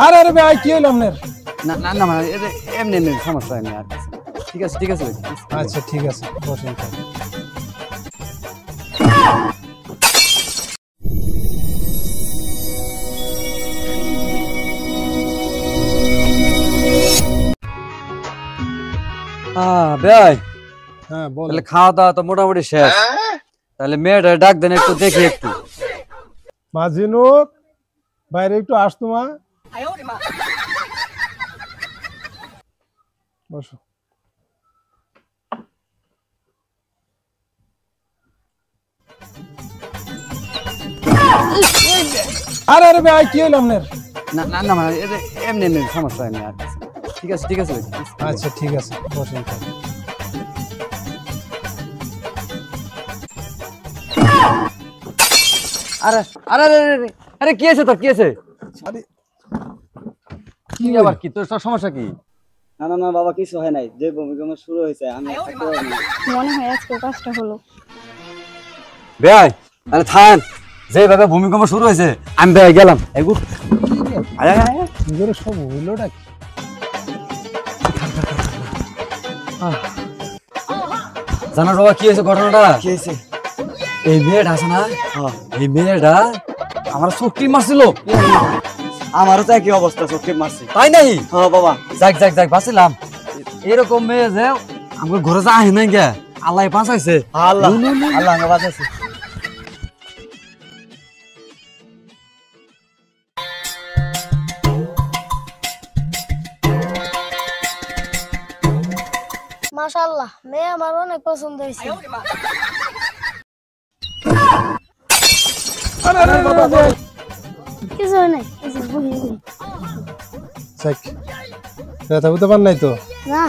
আরে আরে ভাই কি হইল আপনার? না না না মানে এমনি এমনি সমস্যা নেই আর কিছু। ঠিক আছে ঠিক আছে ভাই। আচ্ছা ঠিক আছে বসেন। ভাই হ্যাঁ বল। তাহলে খাওয়া দাওয়া তো মোটামুটি শেষ, তাহলে মেয়েটা ডাক দেন একটু দেখি একটু। মা ঝিনুক বাইরে একটু আসতো মা। বসো। আরে আরে ভাই কি হইল আপনার? না না না মানে এমনি এমনি সমস্যা নেই আর কিছু। ঠিক আছে ঠিক আছে ভাই। আচ্ছা ঠিক আছে বসেন। আরে আরে আরে আরে কি আছে তোর, কি আছে? আরে কি আবার কি তোর সমস্যা কি? না না না বাবা কিছু হয় নাই, যে ভূমিকম্প শুরু হয়েছে আমি মনে হয় আজকে কাজটা হলো। ভাই আরে থান, যেভাবে ভূমিকম্প শুরু হয়েছে আমি ভাই গেলাম। এগু আয় আয় আয় নিজের সব হইলোটা কি? জানার বাবা কি হয়েছে ঘটনাটা? কি হয়েছে? এই মেয়েটা আছে না, এই মেয়েটা আমার চোখটি মারছিল। আমারও তো একই অবস্থা, চোখে মারছে। তাই নাই? হ্যাঁ বাবা। যাক যাক যাক বাঁচিলাম। এরকম মেয়ে যে আমার ঘরে যা আহে নাই গে, আল্লাহ বাঁচাইছে। আল্লাহ আল্লাহ আমাকে বাঁচাইছে। মাশাআল্লাহ, মেয়ে আমার অনেক পছন্দ হয়েছে। আরে আরে বাবা কিছু হয় নাই, এই যে বহি বহি। যাক ব্যথা বুঝতে পার নাই তো? না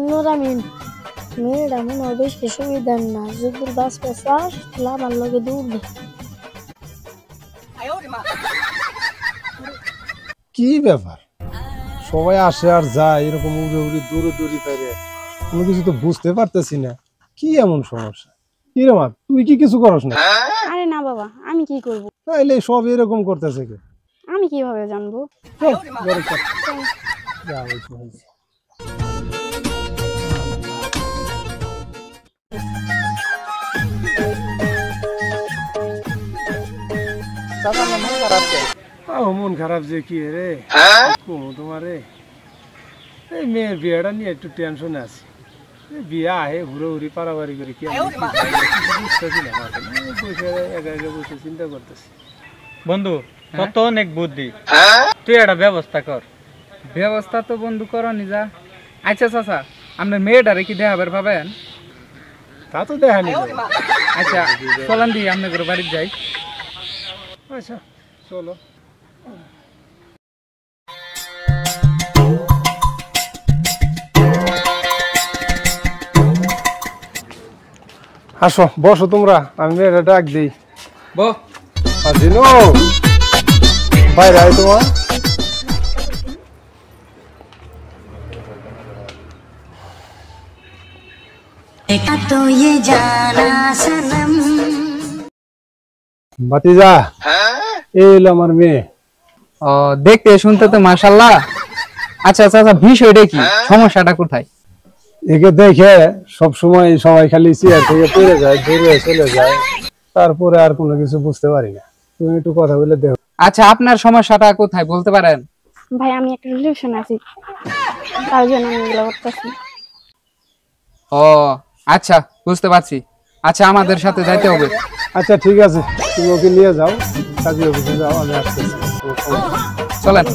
নূরামিন, মেয়েরা মনে হয় বেশি সুবিধা না, যদি বাস পেশাস তাহলে আমার লগে দৌড়বে। কি ব্যাপার, সবাই আসে আর যায় এরকম উড়ে উড়ে দূরে দূরে ফেরে, কোনো কিছু তো বুঝতে পারতেছি না। কি এমন সমস্যা? কি রে মা, তুই কি কিছু করস না? আরে না বাবা, আমি কি করব? তাইলে সব এরকম করতেছে কে? আমি কিভাবে জানবো? যা হয়েছে হয়েছে। মন খারাপ যে কি রে তোমারে, এই মেয়ের বিয়েটা নিয়ে একটু টেনশনে আছি। বিয়া আহে ঘুরে ঘুরি পারাবারি করে কি বসে চিন্তা করতেছি। বন্ধু তোর তো অনেক বুদ্ধি, তুই একটা ব্যবস্থা কর। ব্যবস্থা তো বন্ধু করো নিজা। আচ্ছা চাচা, আপনার মেয়েটারে কি দেখাবার পাবেন? তা তো দেখা নিল। আচ্ছা চলান দিয়ে আপনাদের বাড়িতে যাই। আচ্ছা চলো। আসো বসো তোমরা, আমি মেয়েটা ডাক দিই। বহ দিনো বাইরে আয় তোমার। ভাতিজা এই হলো আমার মেয়ে। ও দেখতে শুনতে তো মাশাআল্লাহ। আচ্ছা চাচা, বিষয়টা কি, সমস্যাটা কোথায়? একে দেখে সব সময় সবাই খালি চেয়ার থেকে পড়ে যায়, দূরে চলে যায়, তারপরে আর কোনো কিছু বুঝতে পারি না। তুমি একটু কথা বলে দেখো। আচ্ছা আপনার সমস্যাটা কোথায় বলতে পারেন? ভাই আমি একটা রিলেশন আছি, তার জন্য আমি এগুলো করতেছি। ও আচ্ছা বুঝতে পারছি। আচ্ছা আমাদের সাথে যাইতে হবে। আচ্ছা ঠিক আছে, তুমি ওকে নিয়ে যাও, কাজী অফিসে যাও, আমি আসতেছি। চলেন।